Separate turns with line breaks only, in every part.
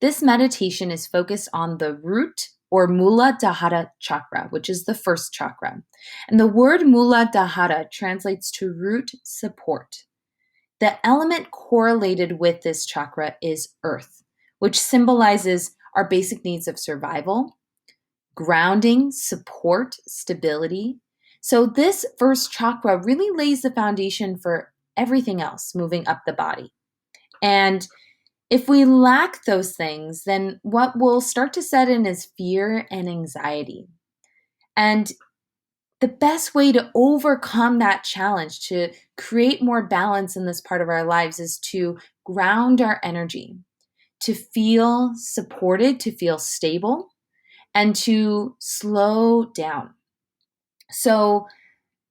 This meditation is focused on the root or Muladhara Chakra, which is the first chakra. And the word Muladhara translates to root support. The element correlated with this chakra is earth, which symbolizes our basic needs of survival, grounding, support, stability. So this first chakra really lays the foundation for everything else moving up the body. And if we lack those things, then what will start to set in is fear and anxiety. And the best way to overcome that challenge, to create more balance in this part of our lives, is to ground our energy, to feel supported, to feel stable, and to slow down. So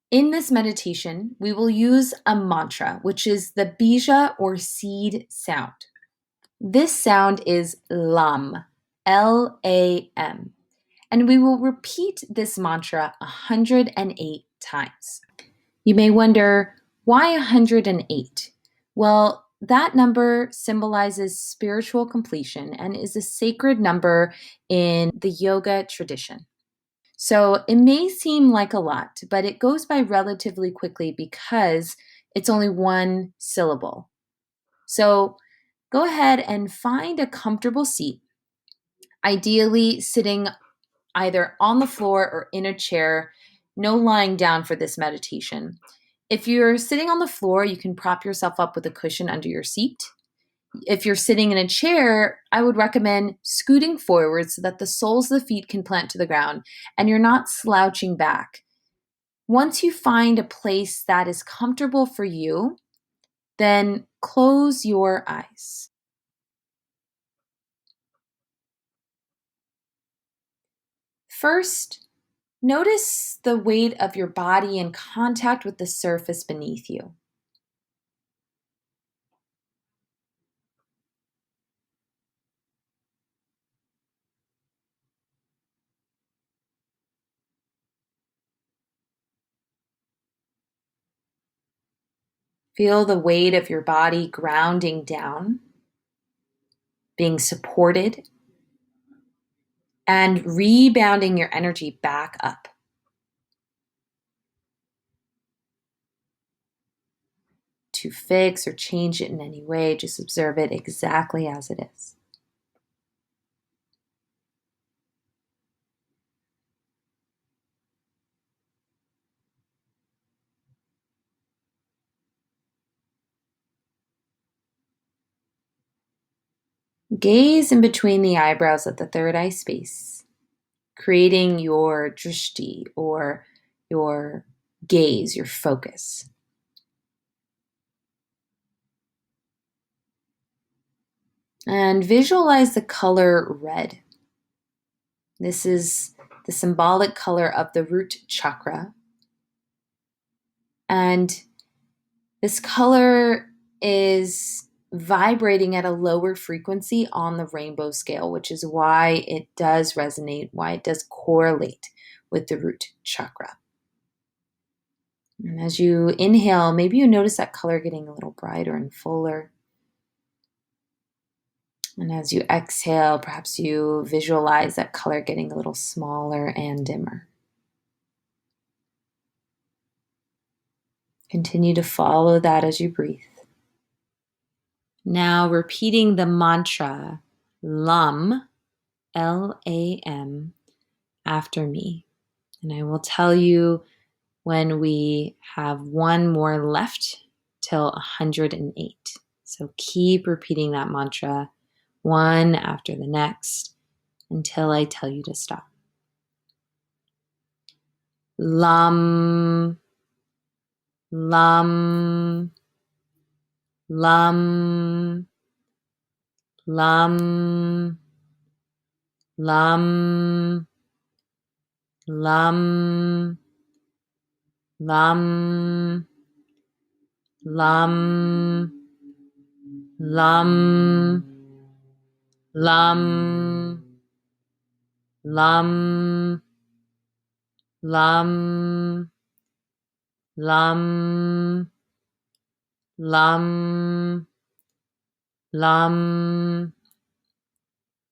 in this meditation, we will use a mantra, which is the bija or seed sound. This sound is LAM, L-A-M, and we will repeat this mantra 108 times. You may wonder, why 108? Well, that number symbolizes spiritual completion and is a sacred number in the yoga tradition. So it may seem like a lot, but it goes by relatively quickly because it's only one syllable. So go ahead and find a comfortable seat, ideally sitting either on the floor or in a chair, no lying down for this meditation. If you're sitting on the floor, you can prop yourself up with a cushion under your seat. If you're sitting in a chair, I would recommend scooting forward so that the soles of the feet can plant to the ground and you're not slouching back. Once you find a place that is comfortable for you, then close your eyes. First, notice the weight of your body in contact with the surface beneath you. Feel the weight of your body grounding down, being supported, and rebounding your energy back up. To fix or change it in any way, just observe it exactly as it is. Gaze in between the eyebrows at the third eye space, creating your drishti or your gaze, your focus. And visualize the color red. This is the symbolic color of the root chakra. And this color is vibrating at a lower frequency on the rainbow scale, which is why it does resonate, why it does correlate with the root chakra. And as you inhale, maybe you notice that color getting a little brighter and fuller. And as you exhale, perhaps you visualize that color getting a little smaller and dimmer. Continue to follow that as you breathe. Now repeating the mantra LAM, L-A-M, after me. And I will tell you when we have one more left till 108. So keep repeating that mantra one after the next until I tell you to stop. LAM, LAM, LAM, LAM, LAM, LAM, LAM, LAM, LAM, LAM, LAM, LAM, LAM, LAM, LAM,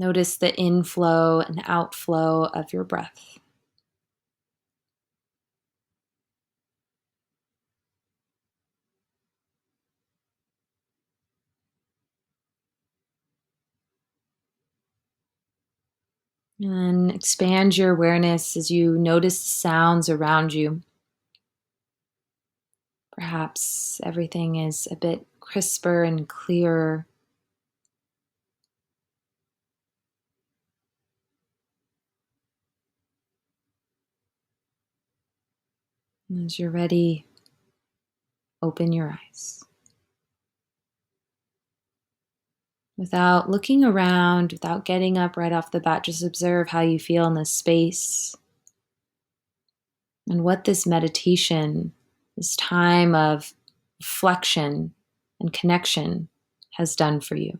Notice the inflow and outflow of your breath. And expand your awareness as you notice the sounds around you. Perhaps everything is a bit crisper and clearer. And as you're ready, open your eyes. Without looking around, without getting up right off the bat, just observe how you feel in this space and what this meditation, this time of reflection and connection has done for you.